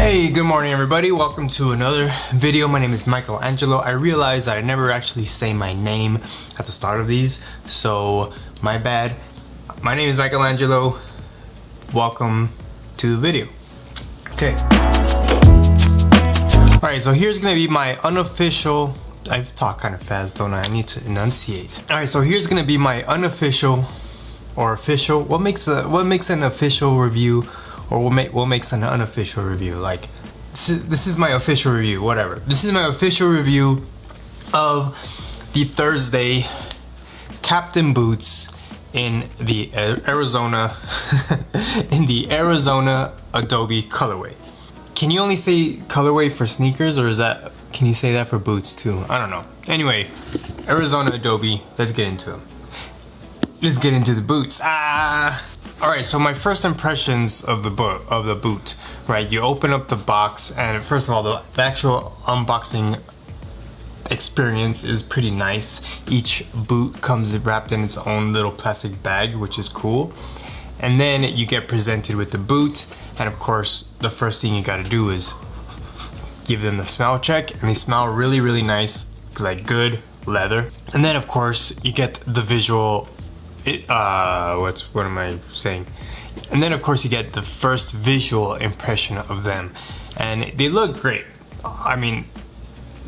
Hey, good morning everybody. Welcome to another video. My name is Michelangelo. I realized that I never actually say my name at the start of these, so my bad. My name is Michelangelo. Welcome to the video. Okay. Alright, so here's gonna be my unofficial, I talk kind of fast, don't I? I need to enunciate. Alright, so here's gonna be my unofficial or official. What makes an official review? Or what makes an unofficial review? Like, this is my official review, whatever. This is my official review of the Thursday Captain boots in the Arizona Adobe colorway. Can you only say colorway for sneakers, or can you say that for boots too? I don't know. Anyway, Arizona Adobe, let's get into them. Let's get into the boots. Alright, so my first impressions of the boot, right? You open up the box, and first of all, the actual unboxing experience is pretty nice. Each boot comes wrapped in its own little plastic bag, which is cool. And then you get presented with the boot, and of course, the first thing you gotta do is give them the smell check, and they smell really, really nice, like good leather. And then of course, you get the visual. What am I saying? And then of course you get the first visual impression of them, and they look great. I mean,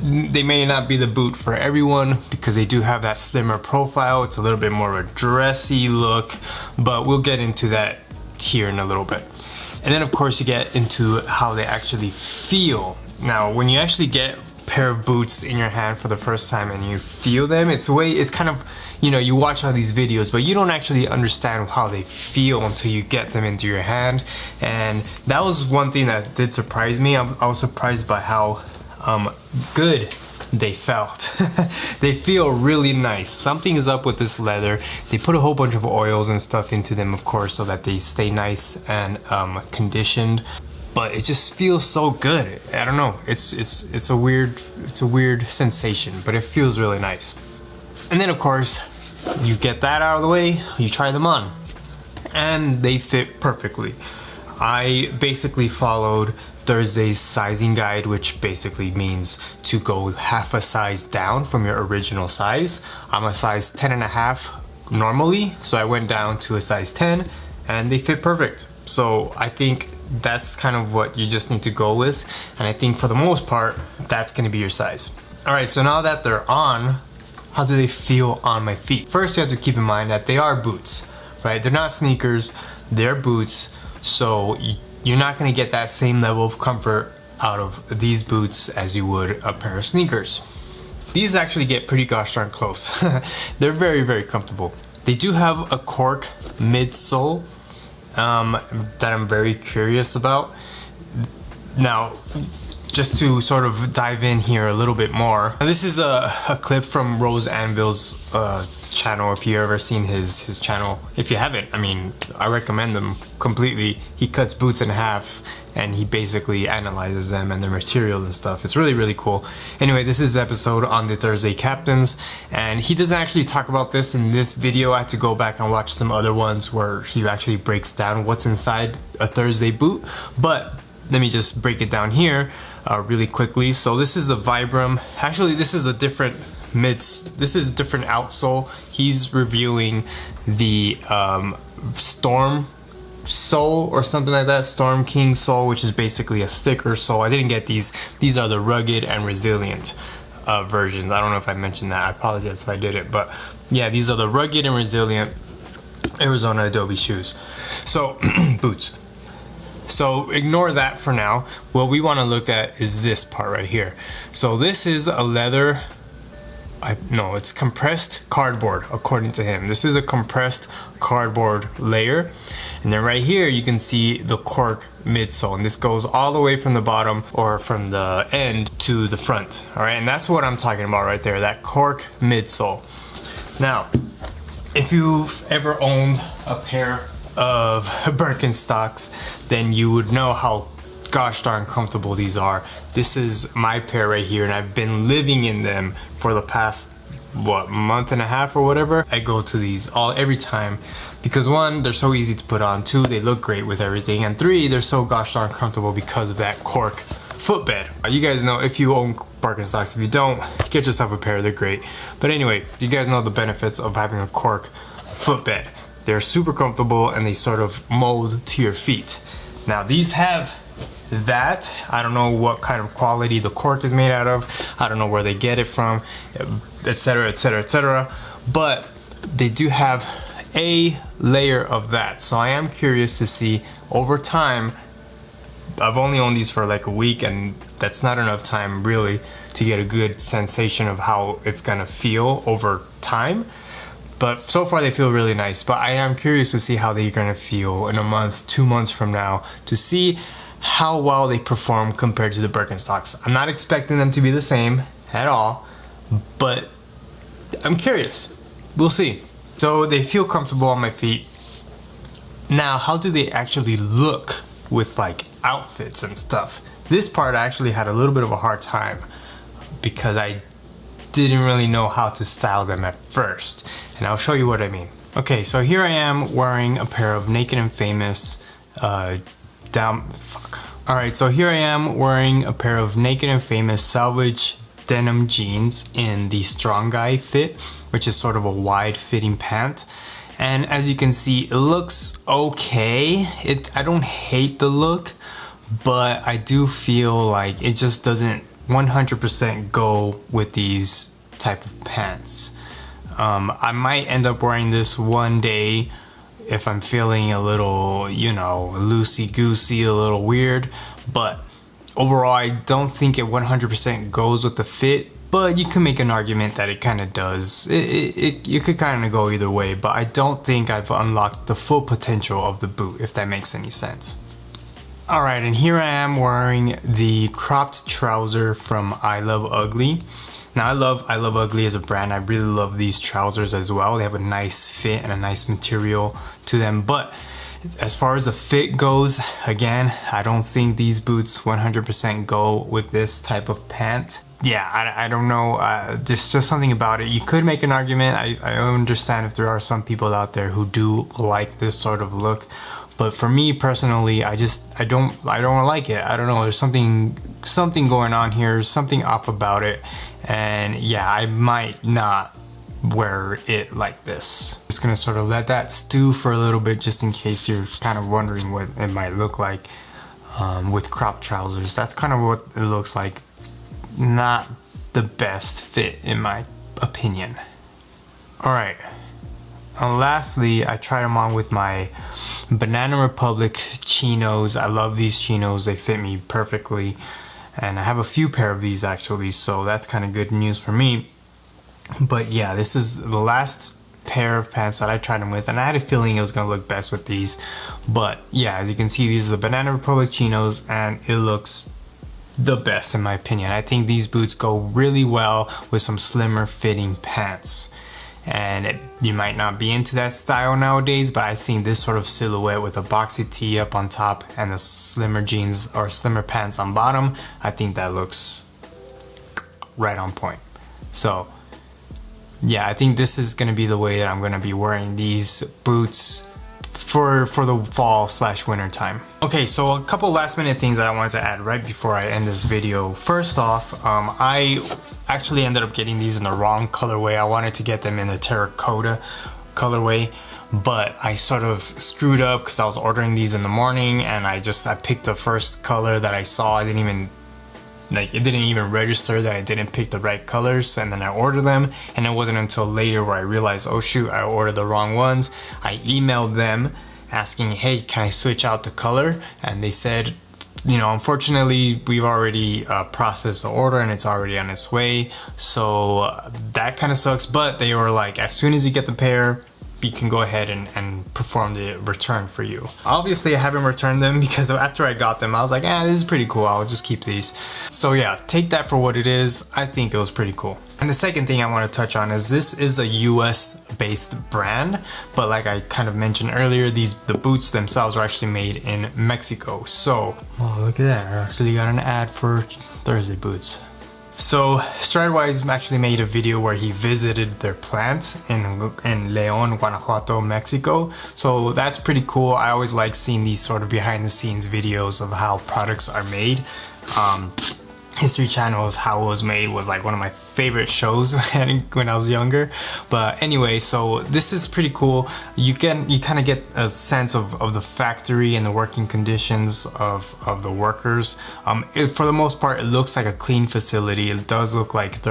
they may not be the boot for everyone because they do have that slimmer profile. It's a little bit more of a dressy look, but we'll get into that here in a little bit. And then of course you get into how they actually feel. Now, when you actually get a pair of boots in your hand for the first time and you feel them, it's kind of, you know, you watch all these videos, but you don't actually understand how they feel until you get them into your hand. And that was one thing that did surprise me. I was surprised by how good they felt. They feel really nice. Something is up with this leather. They put a whole bunch of oils and stuff into them, of course, so that they stay nice and conditioned. But it just feels so good. I don't know. It's a weird sensation, but it feels really nice. And then of course, you get that out of the way, you try them on, and they fit perfectly. I basically followed Thursday's sizing guide, which basically means to go half a size down from your original size. I'm a size 10.5 normally, so I went down to a size 10, and they fit perfect. So I think that's kind of what you just need to go with, and I think for the most part, that's gonna be your size. Alright, so now that they're on, how do they feel on my feet? First, you have to keep in mind that they are boots, right? They're not sneakers, they're boots, so you're not gonna get that same level of comfort out of these boots as you would a pair of sneakers. These actually get pretty gosh darn close. They're very, very comfortable. They do have a cork midsole that I'm very curious about. Now, just to sort of dive in here a little bit more. This is a clip from Rose Anvil's channel, if you've ever seen his channel. If you haven't, I mean, I recommend them completely. He cuts boots in half and he basically analyzes them and their materials and stuff. It's really, really cool. Anyway, this is episode on the Thursday Captains, and he doesn't actually talk about this in this video. I had to go back and watch some other ones where he actually breaks down what's inside a Thursday boot, but let me just break it down here really quickly. So this is the Vibram. Actually, this is a different different outsole. He's reviewing the Storm sole or something like that, Storm King sole, which is basically a thicker sole. I didn't get these. These are the rugged and resilient versions. I don't know if I mentioned that. I apologize if I did it, but yeah, these are the rugged and resilient Arizona Adobe shoes. So boots. So ignore that for now. What we want to look at is this part right here. So this is a leather, no, it's compressed cardboard, according to him. This is a compressed cardboard layer. And then right here you can see the cork midsole, and this goes all the way from the bottom or from the end to the front. All right, and that's what I'm talking about right there, that cork midsole. Now, if you've ever owned a pair of Birkenstocks, then you would know how gosh darn comfortable these are. This is my pair right here, and I've been living in them for the past month and a half or whatever. I go to these every time Because one, they're so easy to put on, two, they look great with everything, and three, they're so gosh darn comfortable because of that cork footbed. You guys know, if you own Birkenstocks, if you don't, get yourself a pair, they're great. But anyway, you guys know the benefits of having a cork footbed. They're super comfortable and they sort of mold to your feet. Now these have that. I don't know what kind of quality the cork is made out of. I don't know where they get it from, etc, etc, etc. But they do have a layer of that. So I am curious to see over time. I've only owned these for like a week, and that's not enough time really to get a good sensation of how it's gonna feel over time. But so far they feel really nice. But I am curious to see how they're gonna feel in a month, 2 months from now, to see how well they perform compared to the Birkenstocks. I'm not expecting them to be the same at all, but I'm curious. We'll see. So they feel comfortable on my feet. Now, how do they actually look with like outfits and stuff? This part I actually had a little bit of a hard time because I didn't really know how to style them at first, and I'll show you what I mean. Okay, so here I am wearing a pair of Naked and Famous Alright, so here I am wearing a pair of Naked and Famous salvage denim jeans in the Strong Guy fit, which is sort of a wide fitting pant. And as you can see, it looks okay. I don't hate the look, but I do feel like it just doesn't 100% go with these type of pants. I might end up wearing this one day if I'm feeling a little, you know, loosey-goosey, a little weird, but overall I don't think it 100% goes with the fit, but you can make an argument that it kind of does. You could kind of go either way, but I don't think I've unlocked the full potential of the boot, if that makes any sense. Alright, and here I am wearing the cropped trouser from I Love Ugly. Now I love Ugly as a brand. I really love these trousers as well. They have a nice fit and a nice material to them. But as far as the fit goes, again, I don't think these boots 100% go with this type of pant. Yeah, I don't know. There's just something about it. You could make an argument. I understand if there are some people out there who do like this sort of look. But for me personally, I don't like it. I don't know. There's something going on here. Something off about it. And yeah, I might not wear it like this. Just gonna sort of let that stew for a little bit, just in case you're kind of wondering what it might look like with cropped trousers. That's kind of what it looks like. Not the best fit in my opinion. All right. And lastly, I tried them on with my Banana Republic chinos. I love these chinos. They fit me perfectly. And I have a few pair of these actually, so that's kind of good news for me. But yeah, this is the last pair of pants that I tried them with, and I had a feeling it was going to look best with these. But yeah, as you can see, these are the Banana Republic chinos, and it looks the best in my opinion. I think these boots go really well with some slimmer fitting pants. And you might not be into that style nowadays, but I think this sort of silhouette with a boxy tee up on top and the slimmer jeans or slimmer pants on bottom, I think that looks right on point. So yeah, I think this is gonna be the way that I'm gonna be wearing these boots for the fall/winter time. Okay, so a couple last minute things that I wanted to add right before I end this video. First off, I actually ended up getting these in the wrong colorway. I wanted to get them in the terracotta colorway, but I sort of screwed up because I was ordering these in the morning, and I picked the first color that I saw. It didn't even register that I didn't pick the right colors, and then I ordered them, and it wasn't until later where I realized, oh shoot, I ordered the wrong ones. I emailed them asking, hey, can I switch out the color? And they said, you know, unfortunately we've already processed the order and it's already on its way. So that kind of sucks, but they were like, as soon as you get the pair, you can go ahead and perform the return for you. Obviously I haven't returned them because after I got them I was like, this is pretty cool, I'll just keep these. So yeah, take that for what it is. I think it was pretty cool. And the second thing I want to touch on is this is a US based brand, but like I kind of mentioned earlier, the boots themselves are actually made in Mexico. So, oh look at that, I actually got an ad for Thursday boots. So Stridewise actually made a video where he visited their plant in León, Guanajuato, Mexico. So that's pretty cool. I always like seeing these sort of behind the scenes videos of how products are made. History Channel's How It Was Made was like one of my favorite shows when I was younger. But anyway, so this is pretty cool. You kind of get a sense of the factory and the working conditions of the workers. For the most part, it looks like a clean facility. It does look like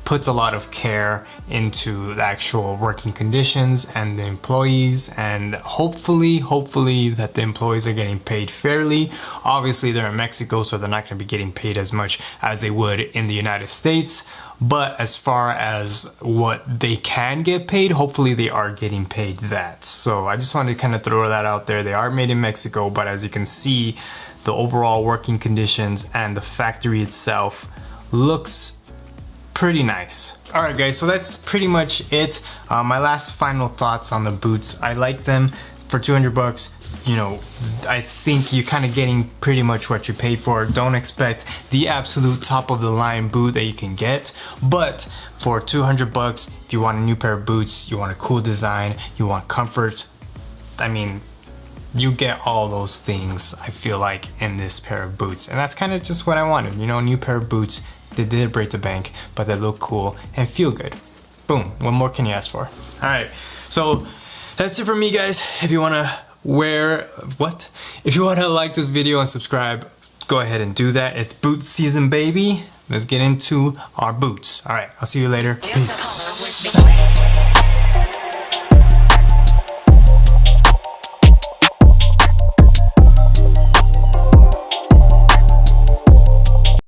puts a lot of care into the actual working conditions and the employees, and hopefully that the employees are getting paid fairly. Obviously they're in Mexico, so they're not going to be getting paid as much as they would in the United States, but as far as what they can get paid, hopefully they are getting paid that. So I just wanted to kind of throw that out there. They are made in Mexico, but as you can see, the overall working conditions and the factory itself looks pretty nice. Alright guys, so that's pretty much it. My last final thoughts on the boots. I like them for 200 bucks. You know, I think you're kind of getting pretty much what you paid for. Don't expect the absolute top of the line boot that you can get, but for 200 bucks, if you want a new pair of boots, you want a cool design, you want comfort, I mean, you get all those things, I feel like, in this pair of boots. And that's kind of just what I wanted, you know, a new pair of boots. They did break the bank, but they look cool and feel good. Boom, what more can you ask for? Alright, so that's it for me, guys. If you wanna if you wanna like this video and subscribe, go ahead and do that. It's boot season, baby. Let's get into our boots. Alright, I'll see you later. Peace.